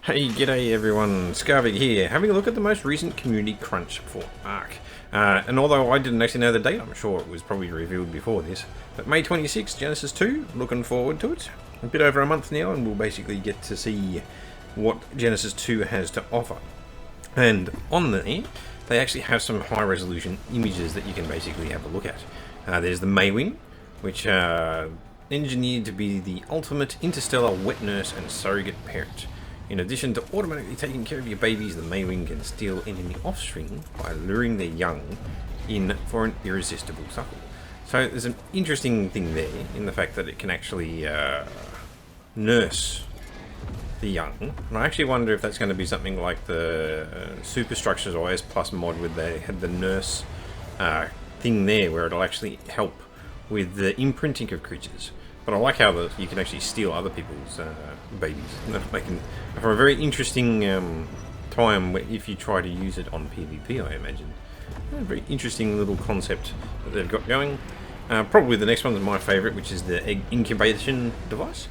Hey, g'day everyone, Skarvig here, having a look at the most recent community crunch for Ark. And although I didn't actually know the date, I'm sure it was probably revealed before this, but May 26th, Genesis 2, looking forward to it. A bit over a month now, and we'll basically get to see what Genesis 2 has to offer. And on there, they actually have some high resolution images that you can basically have a look at. There's the Maywing, which engineered to be the ultimate interstellar wet nurse and surrogate parent. In addition to automatically taking care of your babies, the Maywing can steal enemy offspring by luring their young in for an irresistible suckle. So there's an interesting thing there in the fact that it can actually nurse the young. And I actually wonder if that's going to be something like the Superstructures or S Plus mod where they had the nurse thing there where it'll actually help with the imprinting of creatures. But I like how you can actually steal other people's babies. Making for a very interesting time if you try to use it on PvP, I imagine. A very interesting little concept that they've got going. Probably the next one is my favourite, which is the egg incubation device.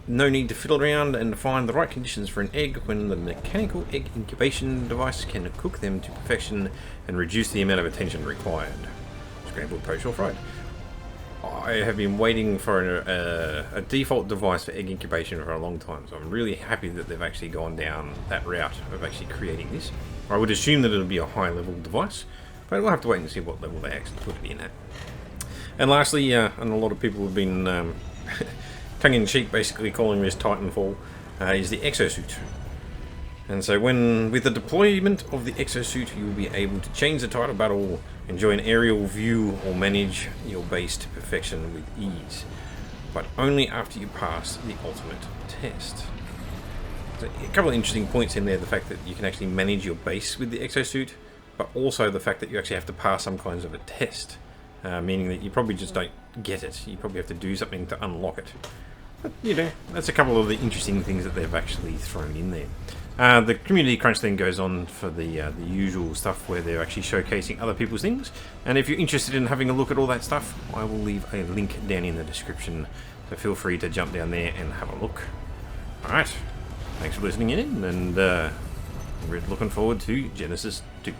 No need to fiddle around and find the right conditions for an egg when the mechanical egg incubation device can cook them to perfection and reduce the amount of attention required. Scrambled post or fried. I have been waiting for a default device for egg incubation for a long time, so I'm really happy that they've actually gone down that route of actually creating this. I would assume that it'll be a high level device, but we'll have to wait and see what level they actually put it in at. And lastly, and a lot of people have been tongue-in-cheek basically calling this Titanfall, is the exosuit. And so with the deployment of the exosuit, you will be able to change the tide of battle, enjoy an aerial view, or manage your base to perfection with ease. But only after you pass the ultimate test. So a couple of interesting points in there, the fact that you can actually manage your base with the exosuit, but also the fact that you actually have to pass some kinds of a test, meaning that you probably just don't get it. You probably have to do something to unlock it. But, you know, that's a couple of the interesting things that they've actually thrown in there. The community crunch then goes on for the usual stuff where they're actually showcasing other people's things. And if you're interested in having a look at all that stuff, I will leave a link down in the description. So feel free to jump down there and have a look. Alright, thanks for listening in, and we're looking forward to Genesis 2.